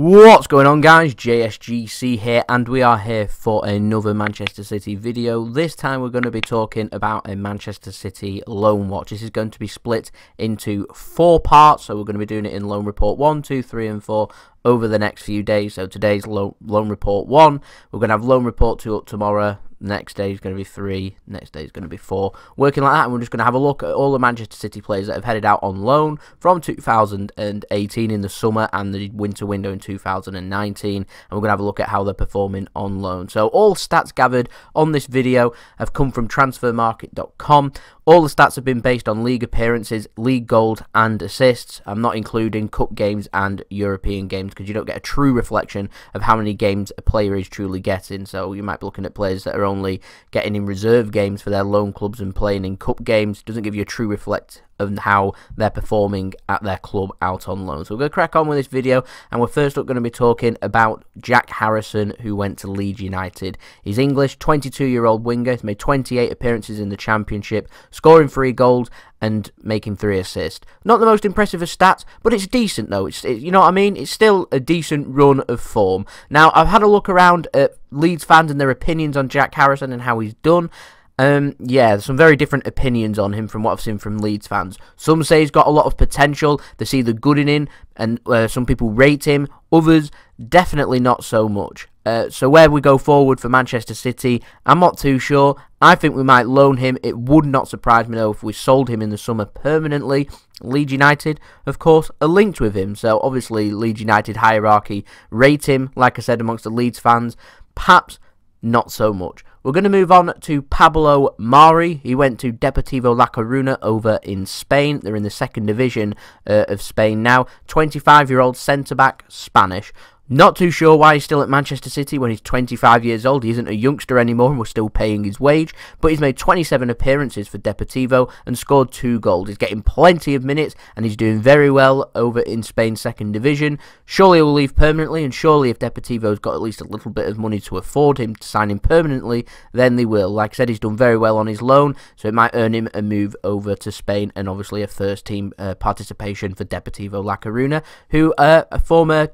What's going on, guys? JSGC here, and we are here for another Manchester City video. This time we're going to be talking about a Manchester City loan watch. This is going to be split into 4 parts, so we're going to be doing it in loan report 1, 2, 3 and 4 over the next few days. So today's loan report 1, we're going to have loan report 2 up tomorrow. Next day is going to be 3, next day is going to be 4. Working like that, and we're just going to have a look at all the Manchester City players that have headed out on loan from 2018 in the summer and the winter window in 2019. And we're going to have a look at how they're performing on loan. So all stats gathered on this video have come from transfermarket.com. All the stats have been based on league appearances, league goals and assists. I'm not including cup games and European games because you don't get a true reflection of how many games a player is truly getting. So you might be looking at players that are only getting in reserve games for their loan clubs and playing in cup games. It doesn't give you a true reflect of how they're performing at their club out on loan. So we're going to crack on with this video, and we're first up going to be talking about Jack Harrison, who went to Leeds United. He's English, 22-year-old winger. He's made 28 appearances in the Championship, scoring 3 goals and making 3 assists. Not the most impressive of stats, but it's decent though. You know what I mean? It's still a decent run of form. Now, I've had a look around at Leeds fans and their opinions on Jack Harrison and how he's done. Yeah, there's some very different opinions on him from what I've seen from Leeds fans. Some say he's got a lot of potential, they see the good in him, and some people rate him. Others, definitely not so much. So where we go forward for Manchester City, I'm not too sure. I think we might loan him. It would not surprise me though if we sold him in the summer permanently. Leeds United, of course, are linked with him. So obviously Leeds United hierarchy rate him, like I said, amongst the Leeds fans. Perhaps not so much. We're going to move on to Pablo Mari. He went to Deportivo La Coruna over in Spain. They're in the 2nd division of Spain now. 25-year-old centre-back, Spanish. Not too sure why he's still at Manchester City when he's 25 years old. He isn't a youngster anymore and we're still paying his wage. But he's made 27 appearances for Deportivo and scored 2 goals. He's getting plenty of minutes and he's doing very well over in Spain's 2nd division. Surely he'll leave permanently, and surely if Deportivo's got at least a little bit of money to afford him to sign him permanently, then they will. Like I said, he's done very well on his loan, so it might earn him a move over to Spain and obviously a first team participation for Deportivo La Coruna, who are a former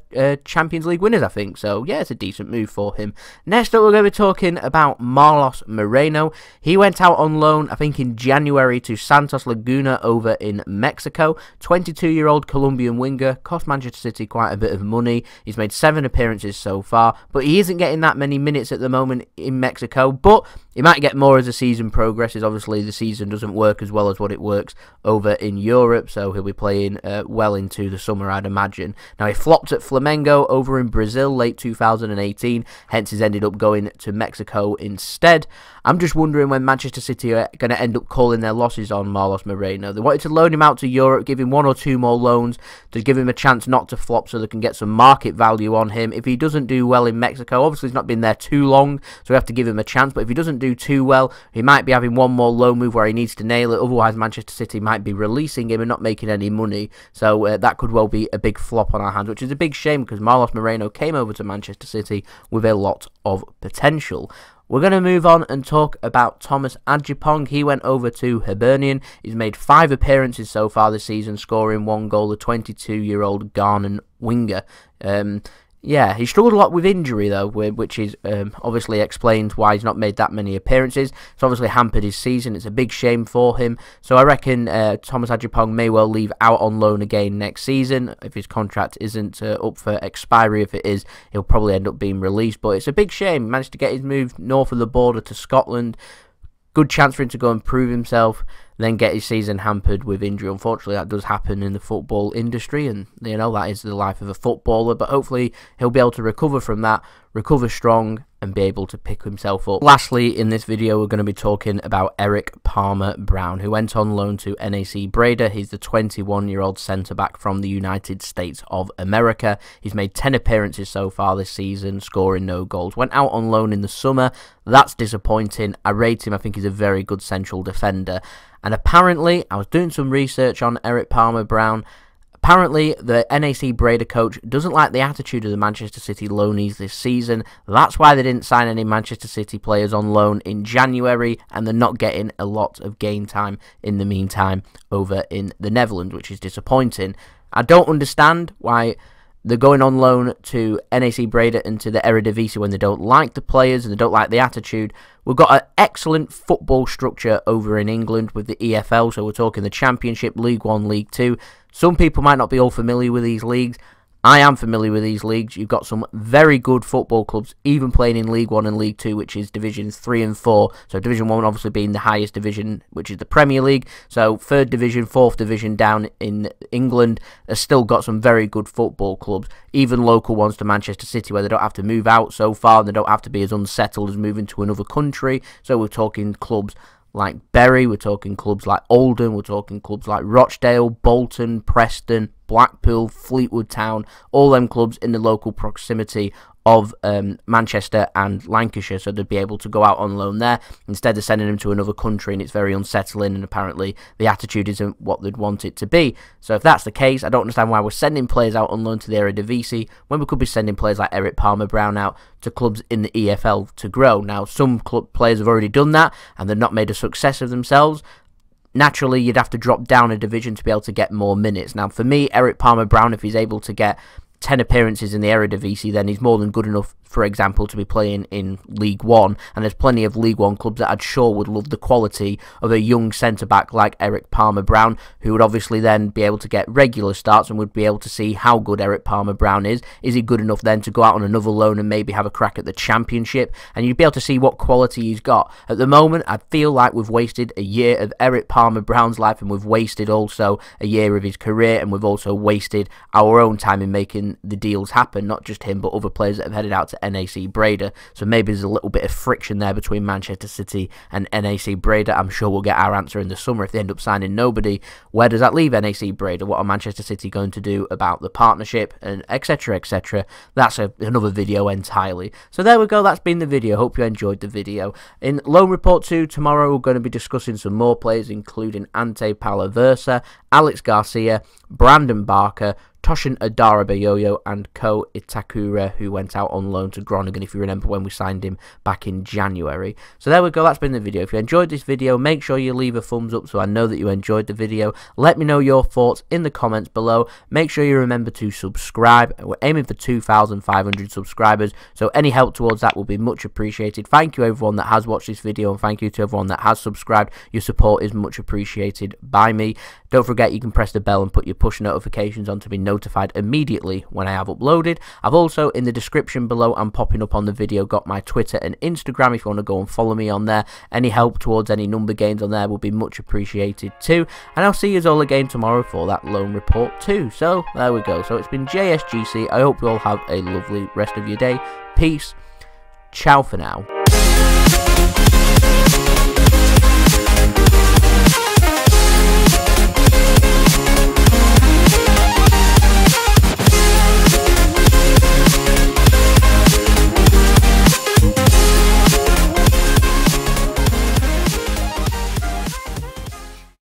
Champions League winners, I think. So yeah, it's a decent move for him. Next up, we're going to be talking about Marlos Moreno. He went out on loan, I think, in January to Santos Laguna over in Mexico. 22-year-old Colombian winger, cost Manchester City quite a bit of money. He's made 7 appearances so far, but he isn't getting that many minutes at the moment in Mexico, but he might get more as the season progresses. Obviously, the season doesn't work as well as what it works over in Europe, so he'll be playing well into the summer, I'd imagine. Now, he flopped at Flamengo over in Brazil late 2018, hence he's ended up going to Mexico instead. I'm just wondering when Manchester City are going to end up calling their losses on Marlos Moreno. They wanted to loan him out to Europe, give him 1 or 2 more loans to give him a chance not to flop so they can get some market value on him. If he doesn't do well in Mexico, obviously he's not been there too long, so we have to give him a chance, but if he doesn't do too well, he might be having 1 more loan move where he needs to nail it. Otherwise, Manchester City might be releasing him and not making any money, so that could well be a big flop on our hands, which is a big shame because Marlos Moreno came over to Manchester City with a lot of potential. We're going to move on and talk about Thomas Agyepong. He went over to Hibernian. He's made 5 appearances so far this season, scoring 1 goal, the 22-year-old Ghanaian winger. Yeah, he struggled a lot with injury, though, which is obviously explains why he's not made that many appearances. It's obviously hampered his season. It's a big shame for him. So I reckon Thomas Agyepong may well leave out on loan again next season. If his contract isn't up for expiry, if it is, he'll probably end up being released. But it's a big shame. He managed to get his move north of the border to Scotland. Good chance for him to go and prove himself, then get his season hampered with injury. Unfortunately, that does happen in the football industry, and you know that is the life of a footballer. But hopefully he'll be able to recover from that, recover strong, and be able to pick himself up. Lastly, in this video, we're going to be talking about Erik Palmer-Brown, who went on loan to NAC Breda. He's the 21-year-old centre-back from the United States of America. He's made 10 appearances so far this season, scoring no goals. Went out on loan in the summer. That's disappointing. I rate him. I think he's a very good central defender. And apparently, I was doing some research on Erik Palmer-Brown. Apparently, the NAC Breda coach doesn't like the attitude of the Manchester City loanees this season. That's why they didn't sign any Manchester City players on loan in January, and they're not getting a lot of game time in the meantime over in the Netherlands, which is disappointing. I don't understand why they're going on loan to NAC Breda and to the Eredivisie when they don't like the players and they don't like the attitude. We've got an excellent football structure over in England with the EFL, so we're talking the Championship, League 1, League 2. Some people might not be all familiar with these leagues. I am familiar with these leagues. You've got some very good football clubs, even playing in League 1 and League 2, which is Divisions 3 and 4. So Division 1 obviously being the highest division, which is the Premier League. So 3rd Division, 4th Division down in England has still got some very good football clubs, even local ones to Manchester City, where they don't have to move out so far and they don't have to be as unsettled as moving to another country. So we're talking clubs like Bury, we're talking clubs like Oldham, we're talking clubs like Rochdale, Bolton, Preston, Blackpool, Fleetwood Town, all them clubs in the local proximity of Manchester and Lancashire, so they'd be able to go out on loan there instead of sending them to another country, and it's very unsettling, and apparently the attitude isn't what they'd want it to be. So if that's the case, I don't understand why we're sending players out on loan to the Eredivisie when we could be sending players like Erik Palmer-Brown out to clubs in the EFL to grow. Now, some club players have already done that, and they've not made a success of themselves. Naturally, you'd have to drop down a division to be able to get more minutes. Now, for me, Erik Palmer-Brown, if he's able to get 10 appearances in the Eredivisie, then he's more than good enough, for example, to be playing in League 1, and there's plenty of League 1 clubs that I'd sure would love the quality of a young centre-back like Erik Palmer-Brown, who would obviously then be able to get regular starts and would be able to see how good Erik Palmer-Brown is. Is he good enough then to go out on another loan and maybe have a crack at the Championship? And you'd be able to see what quality he's got. At the moment, I feel like we've wasted a year of Erik Palmer-Brown's life, and we've wasted also a year of his career, and we've also wasted our own time in making the deals happen, not just him but other players that have headed out to NAC Breda. So maybe there's a little bit of friction there between Manchester City and NAC Breda. I'm sure we'll get our answer in the summer if they end up signing nobody. Where does that leave NAC Breda? What are Manchester City going to do about the partnership, and etc, etc. That's another video entirely. So there we go, that's been the video. Hope you enjoyed the video. In Loan Report 2 tomorrow, we're going to be discussing some more players, including Ante Palaversa, Alex Garcia, Brandon Barker, Toshin Adarabayoyo, and Ko Itakura, who went out on loan to Groningen, if you remember, when we signed him back in January. So there we go, that's been the video. If you enjoyed this video, make sure you leave a thumbs up so I know that you enjoyed the video. Let me know your thoughts in the comments below. Make sure you remember to subscribe. We're aiming for 2,500 subscribers, so any help towards that will be much appreciated. Thank you everyone that has watched this video, and thank you to everyone that has subscribed. Your support is much appreciated by me. Don't forget, you can press the bell and put your push notifications on to be notified immediately when I have uploaded. I've also, in the description below and popping up on the video, got my Twitter and Instagram if you want to go and follow me on there. Any help towards any number gains on there will be much appreciated too. And I'll see you all again tomorrow for that Loan Report 2. So there we go. So it's been JSGC. I hope you all have a lovely rest of your day. Peace. Ciao for now.